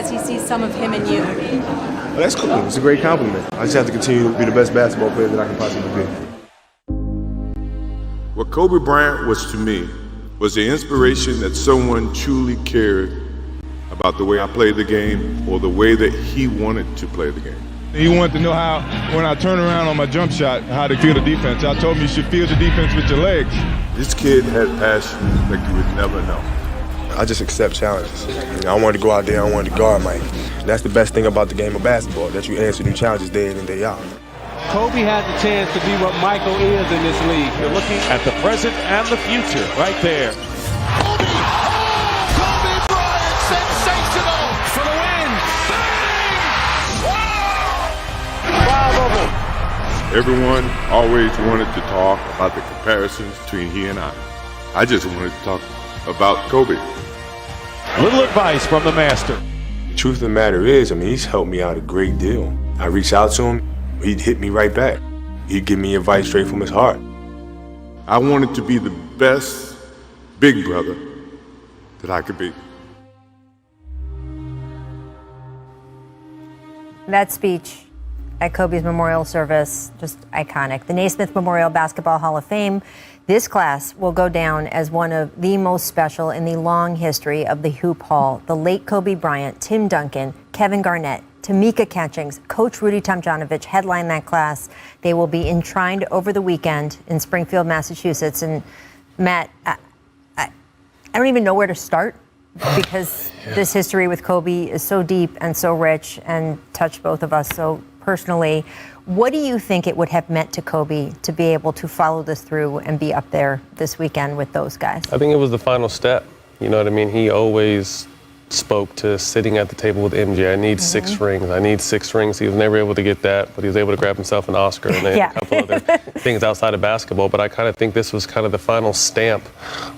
says he sees some of him in you. Well, that's cool. It's a great compliment. I just have to continue to be the best basketball player that I can possibly be. What Kobe Bryant was to me was the inspiration that someone truly cared about the way I played the game or the way that he wanted to play the game. He wanted to know how, when I turn around on my jump shot, how to feel the defense. I told him you should feel the defense with your legs. This kid had passion like you would never know. I just accept challenges. I wanted to go out there, I wanted to guard Mike. That's the best thing about the game of basketball, that you answer new challenges day in and day out. Kobe has the chance to be what Michael is in this league. You're looking at the present and the future right there. Kobe! Oh, Kobe Bryant, sensational for the win. Bang! Wow! Five of them. Everyone always wanted to talk about the comparisons between he and I. I just wanted to talk about Kobe. Little advice from the master. The truth of the matter is, he's helped me out a great deal. I reached out to him, he'd hit me right back. He'd give me advice straight from his heart. I wanted to be the best big brother that I could be. That speech at Kobe's memorial service, just iconic. The Naismith Memorial Basketball Hall of Fame. This class will go down as one of the most special in the long history of the Hoop Hall. The late Kobe Bryant, Tim Duncan, Kevin Garnett, Tamika Catchings, Coach Rudy Tomjanovich headline that class. They will be enshrined over the weekend in Springfield, Massachusetts. And Matt, I don't even know where to start because this history with Kobe is so deep and so rich and touched both of us so personally. What do you think it would have meant to Kobe to be able to follow this through and be up there this weekend with those guys? I think it was the final step. You know what I mean? He always spoke to sitting at the table with MJ. I need 6 rings. I need 6 rings. He was never able to get that, but he was able to grab himself an Oscar and a couple other things outside of basketball. But I kind of think this was kind of the final stamp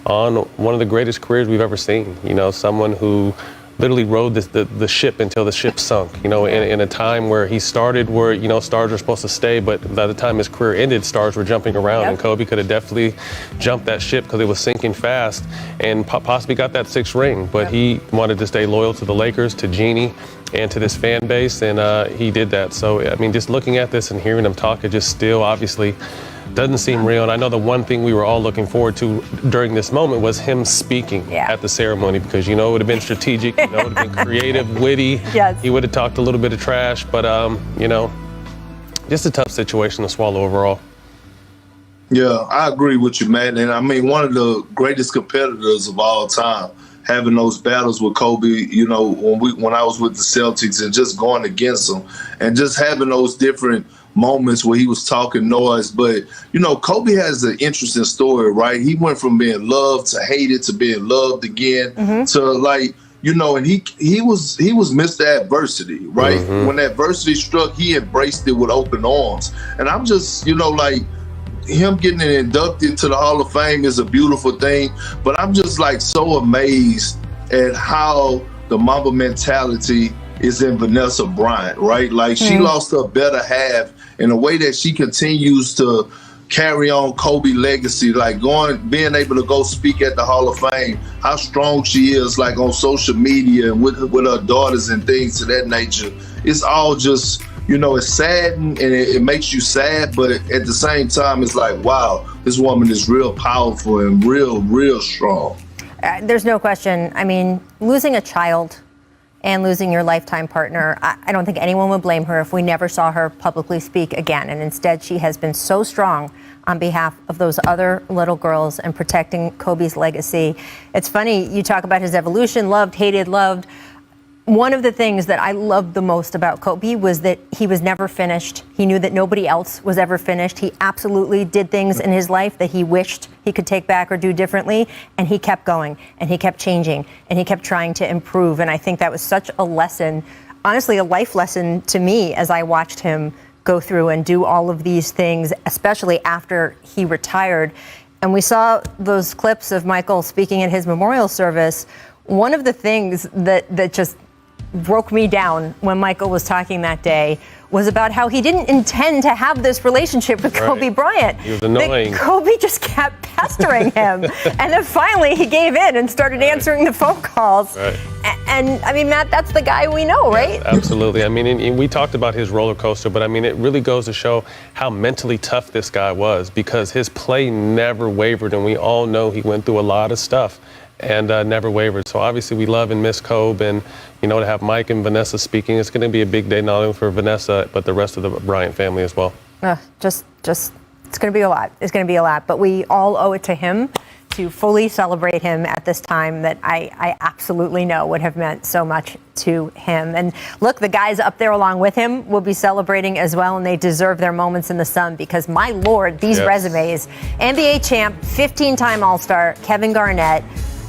on one of the greatest careers we've ever seen. You know, someone who literally rode the ship until the ship sunk, you know, in a time where he started where, you know, stars were supposed to stay, but by the time his career ended, stars were jumping around, and Kobe could have definitely jumped that ship because it was sinking fast and possibly got that 6th ring, but he wanted to stay loyal to the Lakers, to Jeannie, and to this fan base, and he did that. So, I mean, just looking at this and hearing him talk, it just still obviously doesn't seem real. And I know the one thing we were all looking forward to during this moment was him speaking at the ceremony, because, you know, it would have been strategic, you know, it would have been creative, witty. Yes. He would have talked a little bit of trash, but, you know, just a tough situation to swallow overall. Yeah, I agree with you, man. And I mean, one of the greatest competitors of all time, having those battles with Kobe, you know, when I was with the Celtics and just going against him and just having those different moments where he was talking noise. But, you know, Kobe has an interesting story, right? He went from being loved to hated to being loved again to, like, you know, and he was Mr. Adversity, right? When adversity struck, he embraced it with open arms. And I'm just, you know, like, him getting inducted to the Hall of Fame is a beautiful thing, but I'm just like so amazed at how the Mamba mentality is in Vanessa Bryant, right? Like she lost her better half in a way that she continues to carry on Kobe legacy, like being able to go speak at the Hall of Fame, how strong she is, like on social media and with her daughters and things of that nature. It's all just, you know, it's sad and it makes you sad, but at the same time, it's like, wow, this woman is real powerful and real strong. There's no question. I mean, losing a child and losing your lifetime partner, I don't think anyone would blame her if we never saw her publicly speak again. And instead, she has been so strong on behalf of those other little girls and protecting Kobe's legacy. It's funny, you talk about his evolution, loved, hated, loved. One of the things that I loved the most about Kobe was that he was never finished. He knew that nobody else was ever finished. He absolutely did things in his life that he wished he could take back or do differently. And he kept going and he kept changing and he kept trying to improve. And I think that was such a lesson, honestly, a life lesson to me as I watched him go through and do all of these things, especially after he retired. And we saw those clips of Michael speaking at his memorial service. One of the things that just broke me down when Michael was talking that day was about how he didn't intend to have this relationship with Kobe Bryant. He was annoying. That Kobe just kept pestering him. And then finally he gave in and started answering the phone calls. And I mean, Matt, that's the guy we know, right? Absolutely. I mean, and we talked about his roller coaster, but I mean, it really goes to show how mentally tough this guy was, because his play never wavered, and we all know he went through a lot of stuff and never wavered. So obviously we love and miss Kobe, and to have Mike and Vanessa speaking, it's going to be a big day not only for Vanessa but the rest of the Bryant family as well. Just it's going to be a lot. It's going to be a lot, but we all owe it to him to fully celebrate him at this time that I absolutely know would have meant so much to him. And look, the guys up there along with him will be celebrating as well, and they deserve their moments in the sun, because my Lord, these resumes. NBA champ, 15-time All-Star Kevin Garnett.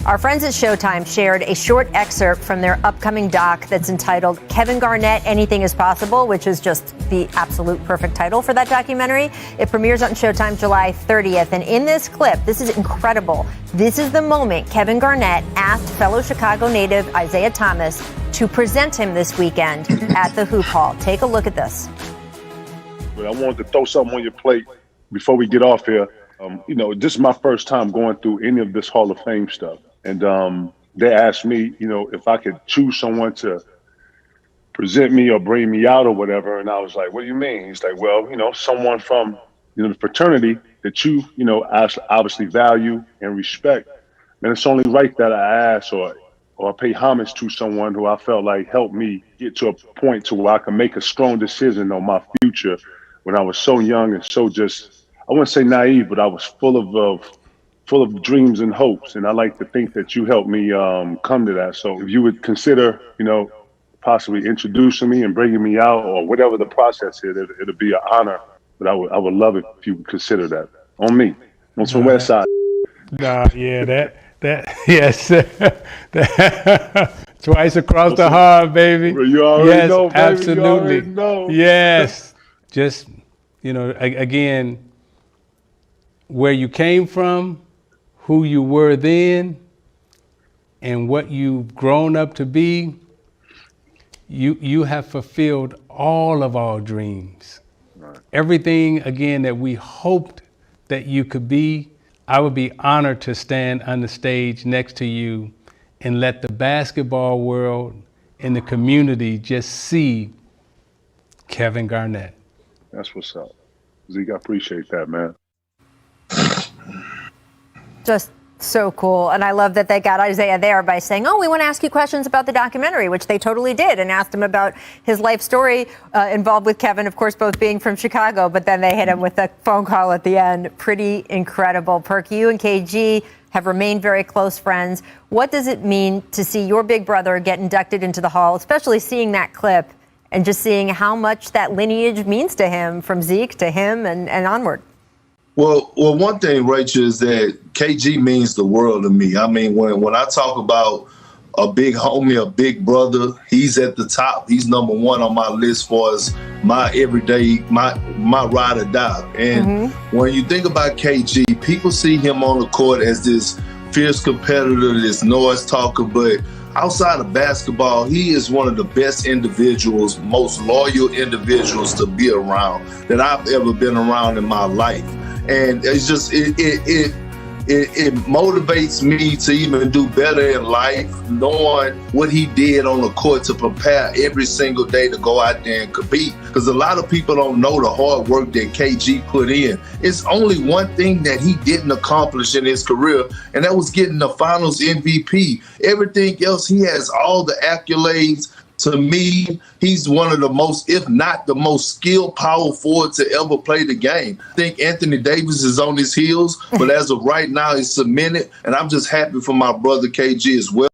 Our friends at Showtime shared a short excerpt from their upcoming doc that's entitled Kevin Garnett, Anything is Possible, which is just the absolute perfect title for that documentary. It premieres on Showtime July 30th. And in this clip, this is incredible. This is the moment Kevin Garnett asked fellow Chicago native Isaiah Thomas to present him this weekend at the Hoop Hall. Take a look at this. But I wanted to throw something on your plate before we get off here. This is my first time going through any of this Hall of Fame stuff. And they asked me, if I could choose someone to present me or bring me out or whatever. And I was like, what do you mean? He's like, well, someone from, the fraternity that you, obviously value and respect. And it's only right that I ask or pay homage to someone who I felt like helped me get to a point to where I can make a strong decision on my future when I was so young and so just, I wouldn't say naive, but I was full of dreams and hopes. And I like to think that you helped me come to that. So if you would consider, possibly introducing me and bringing me out or whatever the process is, it'll be an honor. But I would love it if you would consider that on me, on some West Side. Yes. Twice across the heart, baby. You already know, baby. Absolutely. You already know. Yes. Just, again, where you came from, who you were then, and what you've grown up to be, you have fulfilled all of our dreams. Right. Everything, again, that we hoped that you could be. I would be honored to stand on the stage next to you and let the basketball world and the community just see Kevin Garnett. That's what's up. Zeke, I appreciate that, man. Just so cool. And I love that they got Isaiah there by saying, we want to ask you questions about the documentary, which they totally did, and asked him about his life story involved with Kevin, of course, both being from Chicago, but then they hit him with a phone call at the end. Pretty incredible. Perk, you and KG have remained very close friends. What does it mean to see your big brother get inducted into the Hall, especially seeing that clip and just seeing how much that lineage means to him, from Zeke to him and onward? Well, one thing, Rachel, is that KG means the world to me. I mean, when I talk about a big homie, a big brother, he's at the top. He's number one on my list for as my everyday, my ride or die. And when you think about KG, people see him on the court as this fierce competitor, this noise talker, but outside of basketball, he is one of the best individuals, most loyal individuals to be around that I've ever been around in my life. And it's just, it motivates me to even do better in life, knowing what he did on the court to prepare every single day to go out there and compete. Because a lot of people don't know the hard work that KG put in. It's only one thing that he didn't accomplish in his career, and that was getting the finals MVP. Everything else, he has all the accolades. To me, he's one of the most, if not the most skilled power forward to ever play the game. I think Anthony Davis is on his heels, but as of right now, he's cemented, and I'm just happy for my brother KG as well.